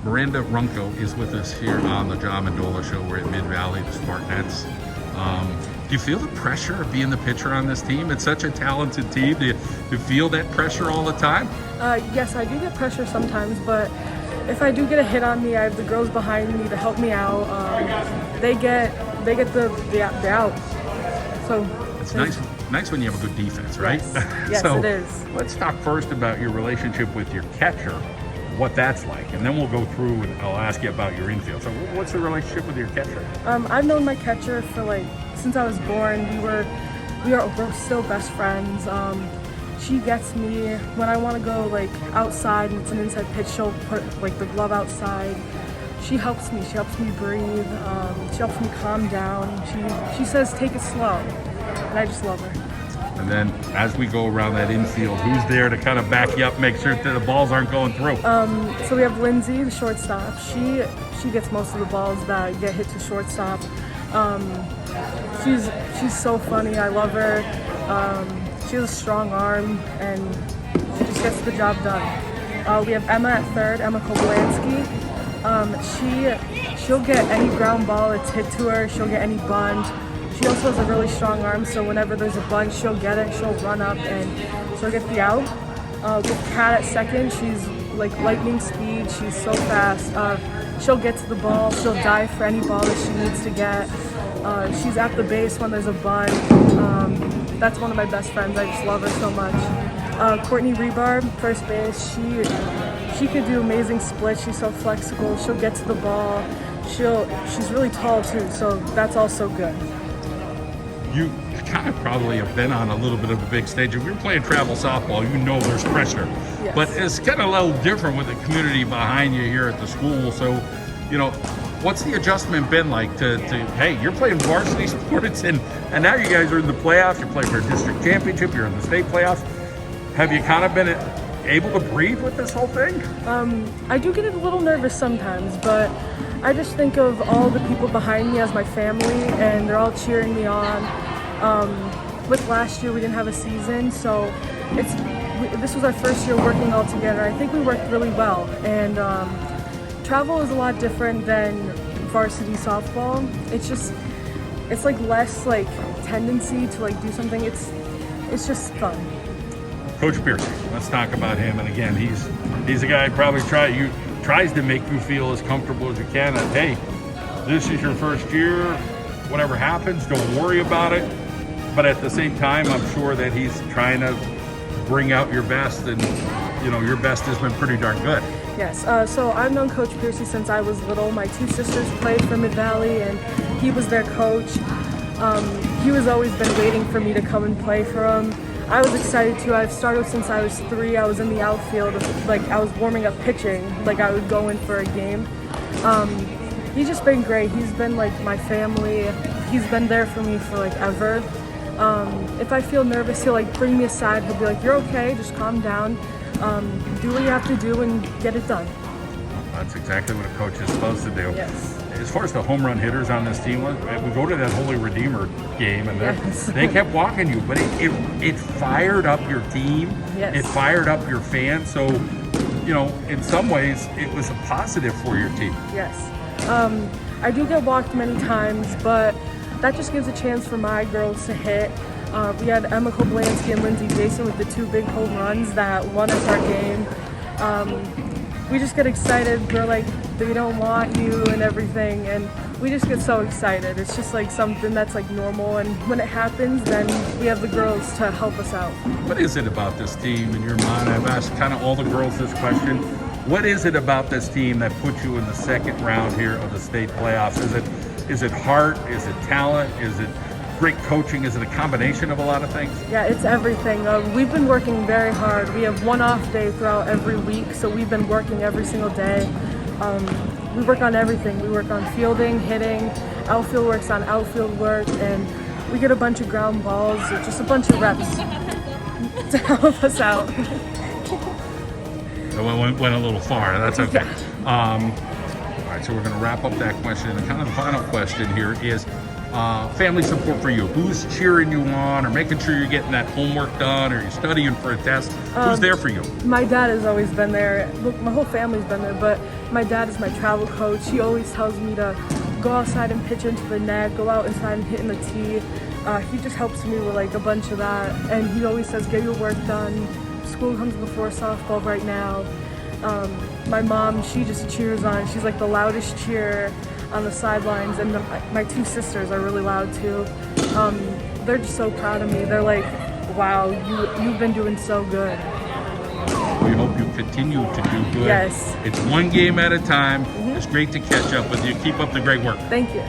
Maranda Runco is with us here on the Mendola show. We're at Mid-Valley, the Spartanettes. Do you feel the pressure of being the pitcher on this team? It's such a talented team. Do you feel that pressure all the time? Yes, I do get pressure sometimes, but if I do get a hit on me, I have the girls behind me to help me out. They get the out. So it's nice when you have a good defense, right? Yes, So it is. Let's talk first about your relationship with your catcher, what that's like, and then we'll go through and I'll ask you about your infield. So what's the relationship with your catcher? I've known my catcher for since I was born. We're still best friends. She gets me when I want to go outside and it's an inside pitch. She'll put the glove outside. She helps me. She helps me breathe. She helps me calm down. She says take it slow, and I just love her. And then as we go around that infield, who's there to kind of back you up, make sure that the balls aren't going through? So we have Lindsay the Shortstop. She gets most of the balls that get hit to shortstop. She's so funny. I love her. She has a strong arm and she just gets the job done. We have Emma at third, Emma Koblenski. She'll get any ground ball that's hit to her. She'll get any bunt. She also has a really strong arm, so whenever there's a bunt, she'll get it. She'll run up and she'll get the out. With Kat at second, she's like lightning speed. She's so fast. She'll get to the ball. She'll dive for any ball that she needs to get. She's at the base when there's a bunt. That's one of my best friends. I just love her so much. Courtney Rebarb, first base. She could do amazing splits. She's so flexible. She'll get to the ball. She's really tall too, so that's also good. You kind of probably have been on a little bit of a big stage. If you're playing travel softball, you know there's pressure. Yes. But it's kind of a little different with the community behind you here at the school. So, what's the adjustment been like to hey, you're playing varsity sports and now you guys are in the playoffs. You're playing for a district championship. You're in the state playoffs. Have you kind of been able to breathe with this whole thing? I do get a little nervous sometimes, but I just think of all the people behind me as my family, and they're all cheering me on. With last year, we didn't have a season, so this was our first year working all together. I think we worked really well, and travel is a lot different than varsity softball. It's less tendency to do something. It's just fun. Coach Piercy, let's talk about him. And again, he's a guy who probably tries to make you feel as comfortable as you can. And hey, this is your first year. Whatever happens, don't worry about it. But at the same time, I'm sure that he's trying to bring out your best, and your best has been pretty darn good. Yes. So I've known Coach Piercy since I was little. My two sisters played for Mid-Valley, and he was their coach. He was always been waiting for me to come and play for him. I was excited too. I've started since I was 3. I was in the outfield, I was warming up pitching. I would go in for a game. He's just been great. He's been my family. He's been there for me for ever. If I feel nervous, he'll bring me aside. He'll be like, "You're okay. Just calm down. Do what you have to do and get it done." That's exactly what a coach is supposed to do. Yes. As far as the home run hitters on this team, we go to that Holy Redeemer game, and yes. They kept walking you, but it fired up your team. Yes. It fired up your fans. So, in some ways, it was a positive for your team. Yes. I do get walked many times, but that just gives a chance for my girls to hit. We had Emma Koblenski and Lindsay Jason with the 2 big home runs that won us our game. We just get excited. We're like, they don't want you and everything, and we just get so excited. It's just something that's normal, and when it happens, then we have the girls to help us out. What is it about this team in your mind? I've asked kind of all the girls this question. What is it about this team that puts you in the second round here of the state playoffs? Is it heart? Is it talent? Is it great coaching? Is it a combination of a lot of things? Yeah, it's everything. We've been working very hard. We have one off day throughout every week, so we've been working every single day. We work on everything. We work on fielding, hitting, outfield works on outfield work, and we get a bunch of ground balls, just a bunch of reps to help us out. So went a little far. That's okay. All right, so we're going to wrap up that question. And kind of the final question here is, family support for you? Who's cheering you on or making sure you're getting that homework done or you're studying for a test? Who's there for you? My dad has always been there. Look, my whole family's been there, but my dad is my travel coach. He always tells me to go outside and pitch into the net, go out inside and hit in the tee. He just helps me with like a bunch of that, and he always says, get your work done. School comes before softball right now. My mom, she just cheers on. She's like the loudest cheer on the sidelines, and my two sisters are really loud too. They're just so proud of me. They're like, wow, you've been doing so good. We hope you continue to do good. Yes. It's one game at a time. It's great to catch up with you. Keep up the great work. Thank you.